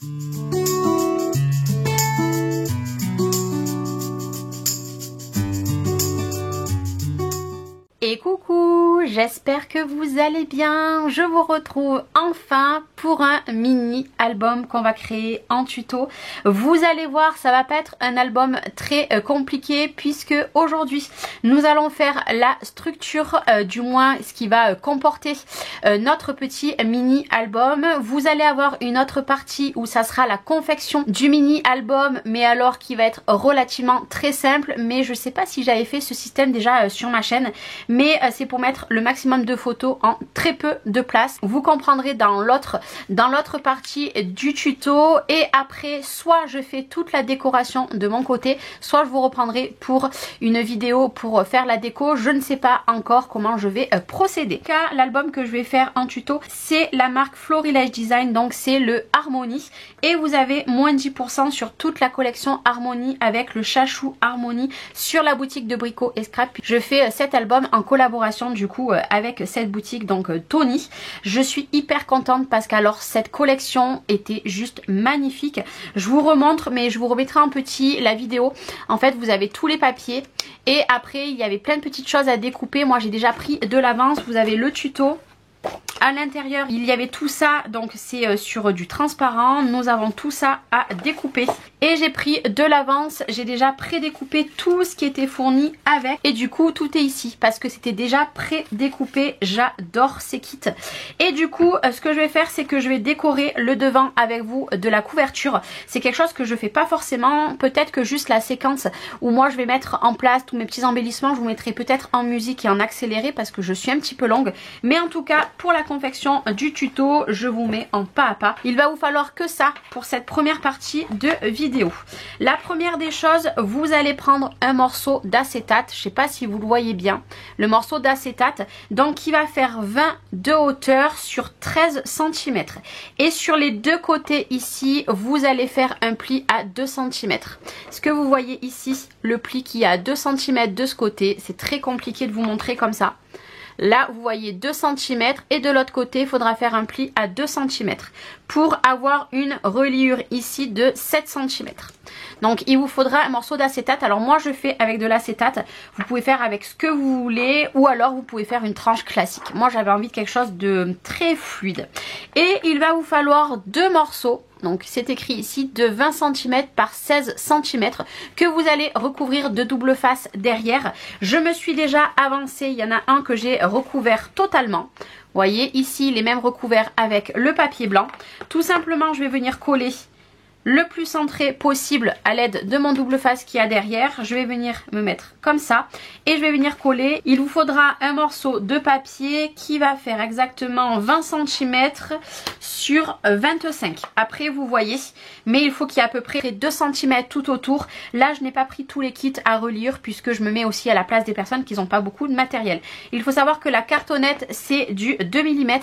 Et coucou, j'espère que vous allez bien. Je vous retrouve enfin pour un mini album qu'on va créer en tuto. Vous allez voir, ça va pas être un album très compliqué puisque aujourd'hui nous allons faire la structure, du moins ce qui va comporter notre petit mini album. Vous allez avoir une autre partie où ça sera la confection du mini album, mais alors qui va être relativement très simple. Mais je sais pas si j'avais fait ce système déjà sur ma chaîne. Mais c'est pour mettre le maximum de photos en très peu de place. Vous comprendrez dans l'autre partie du tuto. Et après, soit je fais toute la décoration de mon côté, soit je vous reprendrai pour une vidéo pour faire la déco. Je ne sais pas encore comment je vais procéder. L'album que je vais faire en tuto, c'est la marque Florilège Design, donc c'est le Harmony. Et vous avez moins 10% sur toute la collection Harmony avec le chachou Harmony sur la boutique de Brico et Scrap. Je fais cet album en collaboration du coup avec cette boutique, donc Tony. Je suis hyper contente parce qu'alors cette collection était juste magnifique. Je vous remontre, mais je vous remettrai en petit la vidéo. En fait, vous avez tous les papiers et après il y avait plein de petites choses à découper. Moi j'ai déjà pris de l'avance. Vous avez le tuto. À l'intérieur il y avait tout ça, donc c'est sur du transparent. Nous avons tout ça à découper et j'ai pris de l'avance, j'ai déjà pré-découpé tout ce qui était fourni avec et du coup tout est ici parce que c'était déjà pré-découpé. J'adore ces kits. Et du coup ce que je vais faire, c'est que je vais décorer le devant avec vous de la couverture. C'est quelque chose que je fais pas forcément, peut-être que juste la séquence où moi je vais mettre en place tous mes petits embellissements, je vous mettrai peut-être en musique et en accéléré parce que je suis un petit peu longue. Mais en tout cas pour la confection du tuto, je vous mets en pas à pas. Il va vous falloir que ça pour cette première partie de vidéo. La première des choses, vous allez prendre un morceau d'acétate. Je sais pas si vous le voyez bien. Le morceau d'acétate, donc qui va faire 20 de hauteur sur 13 cm. Et sur les deux côtés ici, vous allez faire un pli à 2 cm. Ce que vous voyez ici, le pli qui est à 2 cm de ce côté, c'est très compliqué de vous montrer comme ça. Là, vous voyez 2 cm et de l'autre côté, il faudra faire un pli à 2 cm pour avoir une reliure ici de 7 cm. Donc, il vous faudra un morceau d'acétate. Alors, moi, je fais avec de l'acétate. Vous pouvez faire avec ce que vous voulez ou alors vous pouvez faire une tranche classique. Moi, j'avais envie de quelque chose de très fluide. Et il va vous falloir 2 morceaux. Donc c'est écrit ici de 20 cm par 16 cm que vous allez recouvrir de double face derrière. Je me suis déjà avancée, il y en a un que j'ai recouvert totalement. Vous voyez ici les mêmes recouverts avec le papier blanc. Tout simplement je vais venir coller le plus centré possible à l'aide de mon double face qui y a derrière. Je vais venir me mettre comme ça et je vais venir coller. Il vous faudra un morceau de papier qui va faire exactement 20 cm sur 25. Après vous voyez, mais il faut qu'il y ait à peu près 2 cm tout autour. Là je n'ai pas pris tous les kits à reliure puisque je me mets aussi à la place des personnes qui n'ont pas beaucoup de matériel. Il faut savoir que la cartonnette c'est du 2 mm.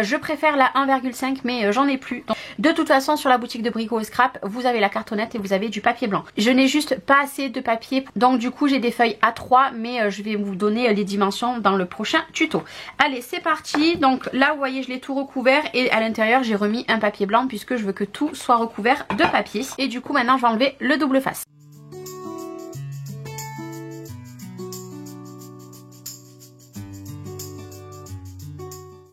Je préfère la 1,5 mais j'en ai plus. Donc, de toute façon sur la boutique de Brico et Scrap vous avez la cartonnette et vous avez du papier blanc. Je n'ai juste pas assez de papier, donc du coup j'ai des feuilles A3 mais je vais vous donner les dimensions dans le prochain tuto. Allez c'est parti. Donc là vous voyez je l'ai tout recouvert et à l'intérieur j'ai remis un papier blanc puisque je veux que tout soit recouvert de papier. Et du coup maintenant je vais enlever le double face.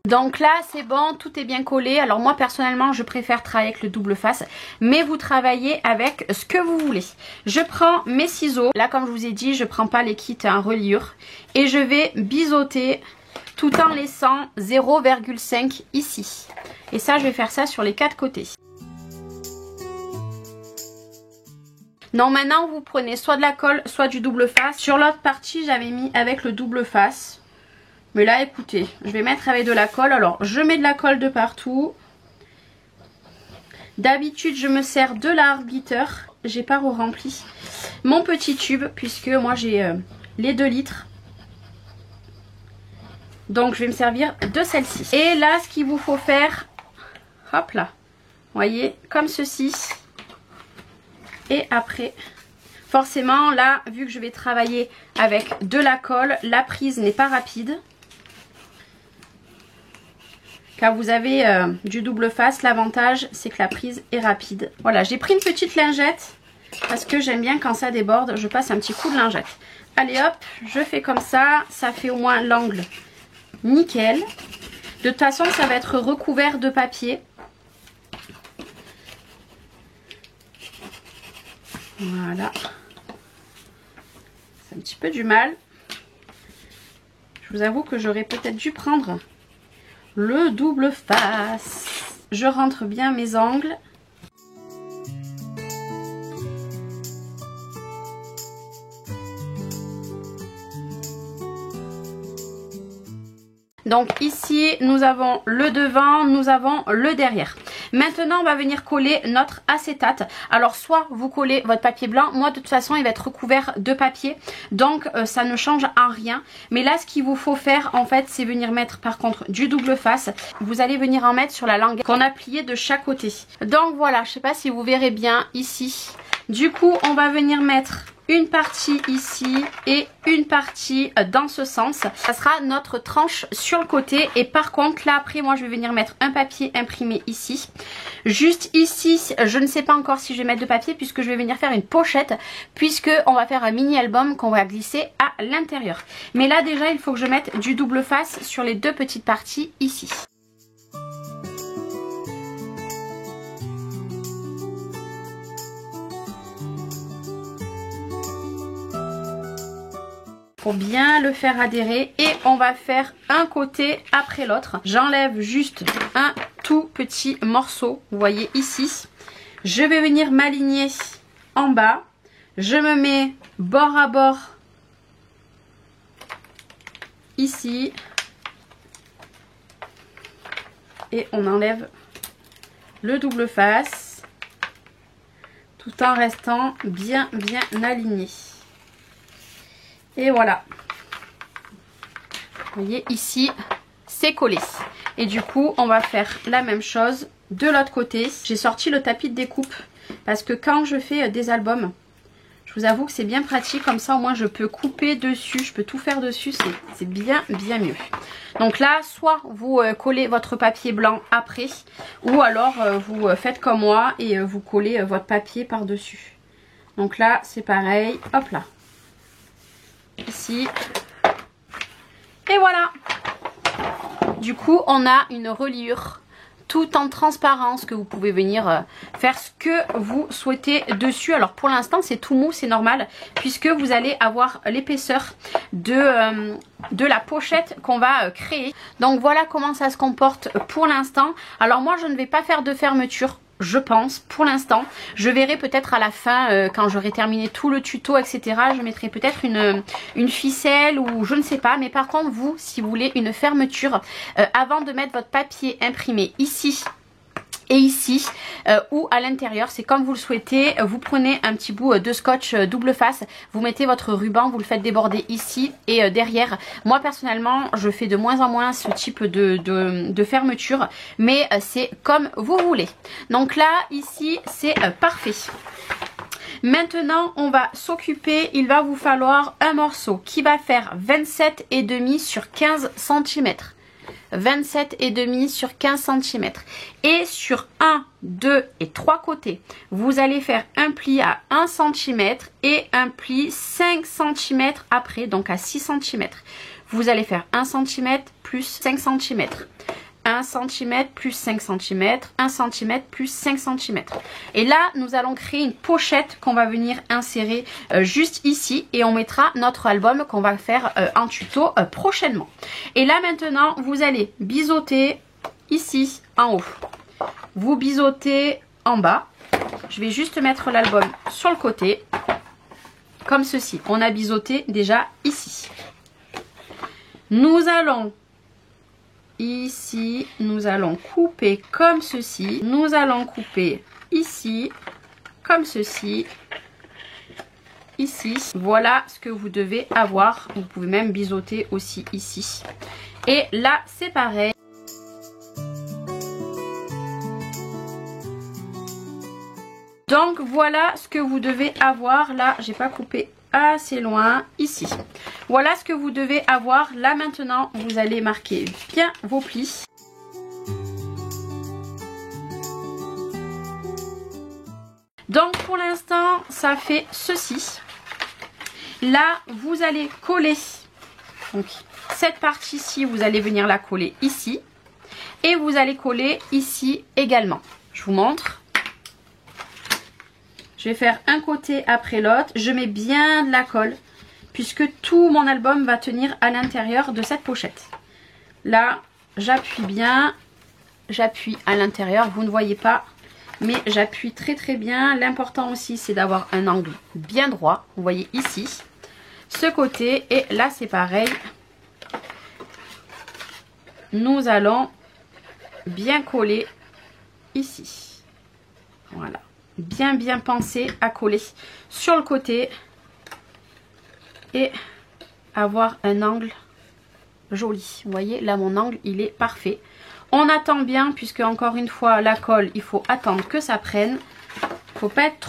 Donc là c'est bon, tout est bien collé. Alors moi personnellement je préfère travailler avec le double face, mais vous travaillez avec ce que vous voulez. Je prends mes ciseaux, là comme je vous ai dit je prends pas les kits en reliure et je vais biseauter tout en laissant 0,5 ici. Et ça je vais faire ça sur les 4 côtés. Donc maintenant vous prenez soit de la colle soit du double face. Sur l'autre partie j'avais mis avec le double face. Mais là écoutez, je vais mettre avec de la colle. Alors je mets de la colle de partout. D'habitude je me sers de la Art Glitter. J'ai pas rempli mon petit tube puisque moi j'ai les 2 litres. Donc je vais me servir de celle-ci. Et là ce qu'il vous faut faire, hop là, vous voyez, comme ceci. Et après, forcément là, vu que je vais travailler avec de la colle, la prise n'est pas rapide. Quand vous avez du double face, l'avantage c'est que la prise est rapide. Voilà, j'ai pris une petite lingette parce que j'aime bien quand ça déborde, je passe un petit coup de lingette. Allez hop, je fais comme ça fait au moins l'angle nickel. De toute façon, ça va être recouvert de papier. Voilà. C'est un petit peu du mal. Je vous avoue que j'aurais peut-être dû prendre le double face. Je rentre bien mes angles. Donc ici, nous avons le devant, nous avons le derrière. Maintenant, on va venir coller notre acétate. Alors, soit vous collez votre papier blanc. Moi, de toute façon, il va être recouvert de papier. Donc, ça ne change en rien. Mais là, ce qu'il vous faut faire, en fait, c'est venir mettre, par contre, du double face. Vous allez venir en mettre sur la langue qu'on a pliée de chaque côté. Donc, voilà, je ne sais pas si vous verrez bien ici. Du coup, on va venir mettre une partie ici et une partie dans ce sens. Ça sera notre tranche sur le côté. Et par contre là après moi je vais venir mettre un papier imprimé ici. Juste ici je ne sais pas encore si je vais mettre de papier puisque je vais venir faire une pochette, puisque on va faire un mini album qu'on va glisser à l'intérieur. Mais là déjà il faut que je mette du double face sur les deux petites parties ici. Pour bien le faire adhérer, et on va faire un côté après l'autre. J'enlève juste un tout petit morceau, vous voyez ici. Je vais venir m'aligner en bas. Je me mets bord à bord ici. Et on enlève le double face tout en restant bien aligné. Et voilà, vous voyez ici c'est collé. Et du coup on va faire la même chose de l'autre côté. J'ai sorti le tapis de découpe parce que quand je fais des albums, je vous avoue que c'est bien pratique, comme ça au moins je peux couper dessus, je peux tout faire dessus, c'est bien mieux. Donc là soit vous collez votre papier blanc après, ou alors vous faites comme moi et vous collez votre papier par dessus. Donc là c'est pareil, hop là. Ici, et voilà. Du coup on a une reliure tout en transparence que vous pouvez venir faire ce que vous souhaitez dessus. Alors pour l'instant c'est tout mou, c'est normal, puisque vous allez avoir l'épaisseur de la pochette qu'on va créer. Donc voilà comment ça se comporte pour l'instant. Alors moi je ne vais pas faire de fermeture, je pense, pour l'instant. Je verrai peut-être à la fin, quand j'aurai terminé tout le tuto, etc. Je mettrai peut-être une ficelle ou je ne sais pas. Mais par contre, vous, si vous voulez une fermeture, avant de mettre votre papier imprimé ici et ici, ou à l'intérieur, c'est comme vous le souhaitez. Vous prenez un petit bout de scotch double face, vous mettez votre ruban, vous le faites déborder ici et derrière. Moi personnellement je fais de moins en moins ce type de fermeture, mais c'est comme vous voulez. Donc là ici c'est parfait. Maintenant on va s'occuper, il va vous falloir un morceau qui va faire 27,5 sur 15 cm. 27,5 sur 15 cm. Et sur 1, 2 et 3 côtés, vous allez faire un pli à 1 cm et un pli 5 cm après, donc à 6 cm. Vous allez faire 1 cm plus 5 cm. 1 cm plus 5 cm, 1 cm plus 5 cm. Et là, nous allons créer une pochette qu'on va venir insérer juste ici. Et on mettra notre album qu'on va faire en tuto prochainement. Et là maintenant, vous allez biseauter ici en haut. Vous biseautez en bas. Je vais juste mettre l'album sur le côté. Comme ceci. On a biseauté déjà ici. Nous allons... Ici, nous allons couper comme ceci. Nous allons couper ici, comme ceci. Ici. Voilà ce que vous devez avoir. Vous pouvez même biseauter aussi ici. Et là, c'est pareil. Donc, voilà ce que vous devez avoir. Là, j'ai pas coupé assez loin ici. Voilà ce que vous devez avoir. Là maintenant vous allez marquer bien vos plis. Donc pour l'instant ça fait ceci. Là vous allez coller, donc cette partie-ci vous allez venir la coller ici. Et vous allez coller ici également. Je vous montre. Je vais faire un côté après l'autre. Je mets bien de la colle puisque tout mon album va tenir à l'intérieur de cette pochette. Là, j'appuie bien. J'appuie à l'intérieur. Vous ne voyez pas, mais j'appuie très très bien. L'important aussi, c'est d'avoir un angle bien droit. Vous voyez ici, ce côté. Et là, c'est pareil. Nous allons bien coller ici. Voilà. Bien penser à coller sur le côté et avoir un angle joli. Vous voyez, là mon angle il est parfait. On attend bien puisque encore une fois la colle, il faut attendre que ça prenne. Il ne faut pas être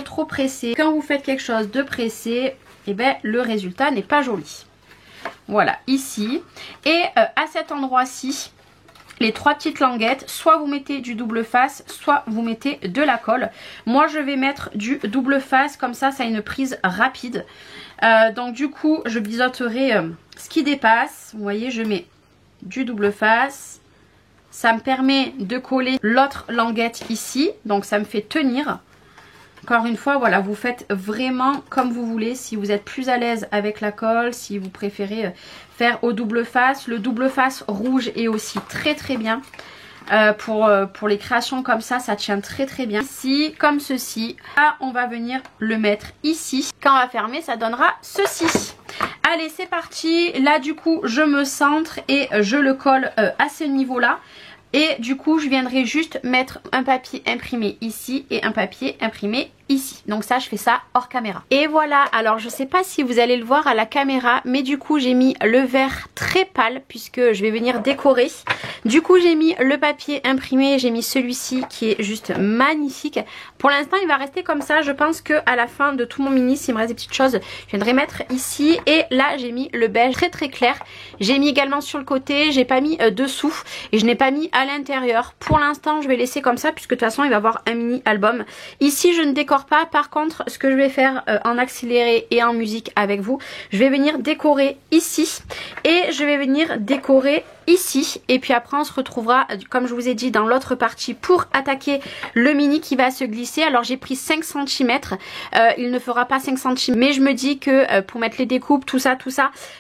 trop pressé. Quand vous faites quelque chose de pressé, eh ben, le résultat n'est pas joli. Voilà, ici. Et à cet endroit-ci, les 3 petites languettes, soit vous mettez du double face, soit vous mettez de la colle. Moi je vais mettre du double face, comme ça ça a une prise rapide. Donc du coup je biseauterai ce qui dépasse. Vous voyez, je mets du double face. Ça me permet de coller l'autre languette ici, donc ça me fait tenir. Encore une fois, voilà, vous faites vraiment comme vous voulez. Si vous êtes plus à l'aise avec la colle, si vous préférez faire au double face. Le double face rouge est aussi très bien. Pour les créations comme ça tient très bien. Ici, comme ceci. Là, on va venir le mettre ici. Quand on va fermer, ça donnera ceci. Allez, c'est parti. Là, du coup, je me centre et je le colle à ce niveau-là. Et du coup, je viendrai juste mettre un papier imprimé ici et un papier imprimé ici. Donc ça, je fais ça hors caméra. Et voilà, alors je sais pas si vous allez le voir à la caméra, mais du coup, j'ai mis le vert très pâle puisque je vais venir décorer. Du coup, j'ai mis le papier imprimé, j'ai mis celui-ci qui est juste magnifique. Pour l'instant, il va rester comme ça. Je pense qu'à la fin de tout mon mini, s'il me reste des petites choses, je viendrai mettre ici. Et là, j'ai mis le beige très clair. J'ai mis également sur le côté, j'ai pas mis dessous et je n'ai pas mis à l'intérieur. Pour l'instant, je vais laisser comme ça puisque de toute façon, il va y avoir un mini album. Ici, je ne décore pas. Par contre, ce que je vais faire en accéléré et en musique avec vous, je vais venir décorer ici et je vais venir décorer ici. Et puis après, on se retrouvera, comme je vous ai dit, dans l'autre partie pour attaquer le mini qui va se glisser. Alors, j'ai pris 5 cm. Il ne fera pas 5 cm, mais je me dis que pour mettre les découpes, tout ça,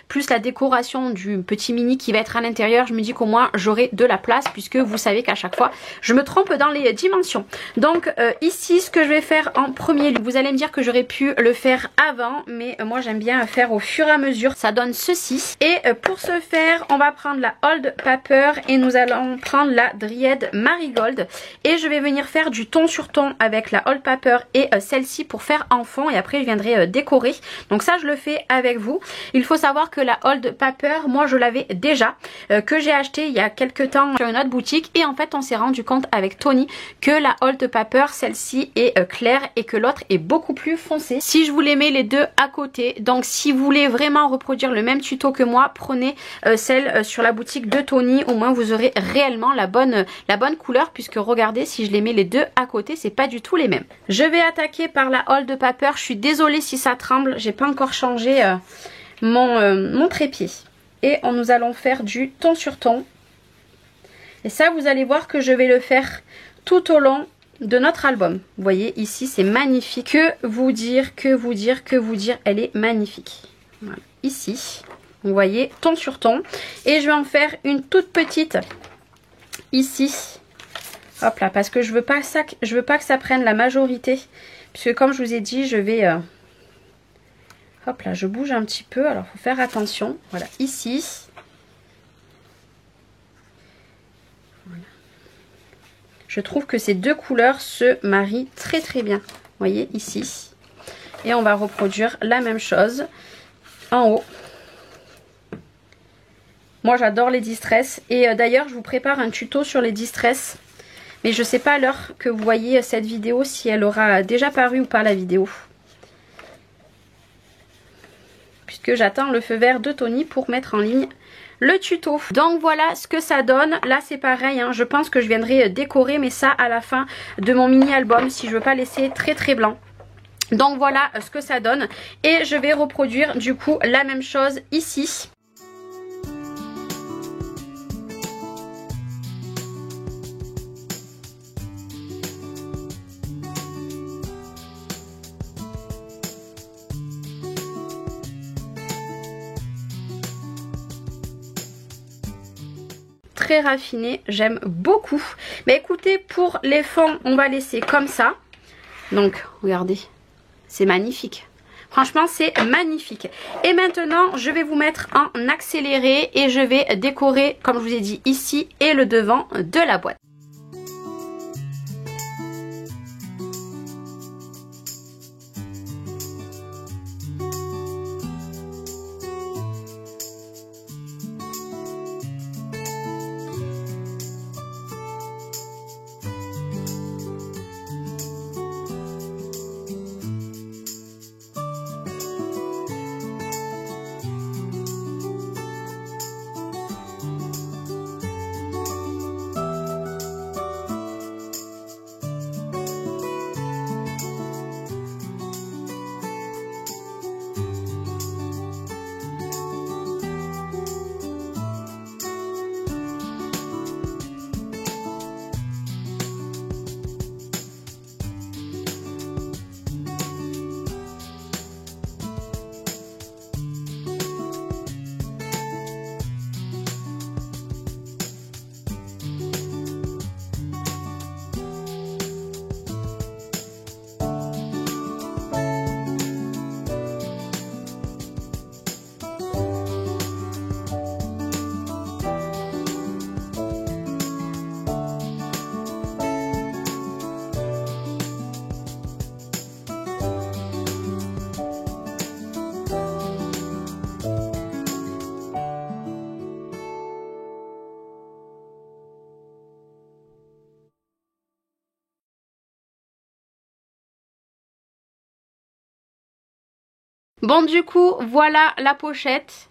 plus la décoration du petit mini qui va être à l'intérieur, je me dis qu'au moins, j'aurai de la place puisque vous savez qu'à chaque fois, je me trompe dans les dimensions. Donc, ici, ce que je vais faire en premier lieu, vous allez me dire que j'aurais pu le faire avant, mais moi, j'aime bien faire au fur et à mesure. Ça donne ceci. Et pour ce faire, on va prendre la Old Paper et nous allons prendre la Dryad Marigold. Et je vais venir faire du ton sur ton avec la Old Paper et celle-ci pour faire en fond. Et après, je viendrai décorer. Donc ça, je le fais avec vous. Il faut savoir que la Old Paper, moi, je l'avais déjà, que j'ai acheté il y a quelques temps sur une autre boutique. Et en fait, on s'est rendu compte avec Tony que la Old Paper, celle-ci est claire et que l'autre est beaucoup plus foncée. Si je vous les mets les deux à côté, donc si vous voulez vraiment reproduire le même tuto que moi, prenez celle sur la boutique de Tony. Au moins, vous aurez réellement la bonne couleur puisque regardez, si je les mets les deux à côté, c'est pas du tout les mêmes. Je vais attaquer par la Old Paper. Je suis désolée si ça tremble, j'ai pas encore changé mon trépied. Et nous allons faire du ton sur ton. Et ça, vous allez voir que je vais le faire tout au long de notre album. Vous voyez, ici, c'est magnifique. Que vous dire, elle est magnifique. Voilà. Ici, vous voyez, ton sur ton. Et je vais en faire une toute petite ici. Hop là, parce que je veux pas que ça prenne la majorité. Puisque comme je vous ai dit, je vais... hop là, je bouge un petit peu. Alors, il faut faire attention. Voilà, ici. Voilà. Je trouve que ces deux couleurs se marient très bien. Vous voyez, ici. Et on va reproduire la même chose en haut. Moi, j'adore les distress. Et d'ailleurs, je vous prépare un tuto sur les distress. Mais je ne sais pas à l'heure que vous voyez cette vidéo, si elle aura déjà paru ou pas la vidéo. Puisque j'attends le feu vert de Tony pour mettre en ligne le tuto. Donc voilà ce que ça donne. Là c'est pareil, hein, je pense que je viendrai décorer, mais ça à la fin de mon mini album si je veux pas laisser très blanc. Donc voilà ce que ça donne et je vais reproduire du coup la même chose ici. Très raffiné, j'aime beaucoup. Mais écoutez, pour les fonds on va laisser comme ça. Donc regardez, c'est magnifique. Franchement c'est magnifique. Et maintenant je vais vous mettre en accéléré et je vais décorer comme je vous ai dit ici et le devant de la boîte. Bon du coup voilà la pochette.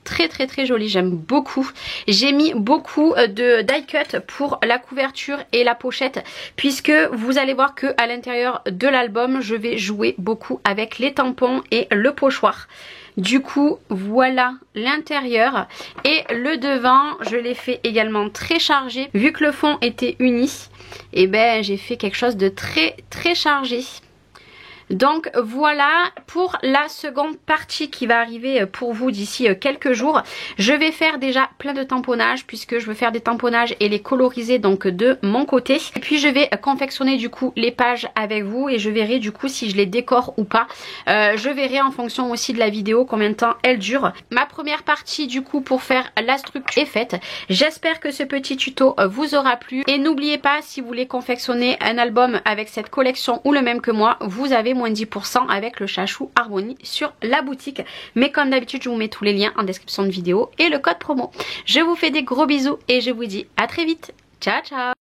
Très jolie, j'aime beaucoup. J'ai mis beaucoup de die cut pour la couverture et la pochette, puisque vous allez voir que à l'intérieur de l'album je vais jouer beaucoup avec les tampons et le pochoir. Du coup voilà l'intérieur et le devant je l'ai fait également très chargé, vu que le fond était uni, et ben j'ai fait quelque chose de très chargé. Donc voilà pour la seconde partie qui va arriver pour vous d'ici quelques jours. Je vais faire déjà plein de tamponnages puisque je veux faire des tamponnages et les coloriser donc de mon côté. Et puis je vais confectionner du coup les pages avec vous et je verrai du coup si je les décore ou pas. Je verrai en fonction aussi de la vidéo combien de temps elle dure. Ma première partie du coup pour faire la structure est faite. J'espère que ce petit tuto vous aura plu. Et n'oubliez pas, si vous voulez confectionner un album avec cette collection ou le même que moi, vous avez moins 10% avec le chachou Harmonie sur la boutique. Mais comme d'habitude je vous mets tous les liens en description de vidéo et le code promo. Je vous fais des gros bisous et je vous dis à très vite. Ciao ciao.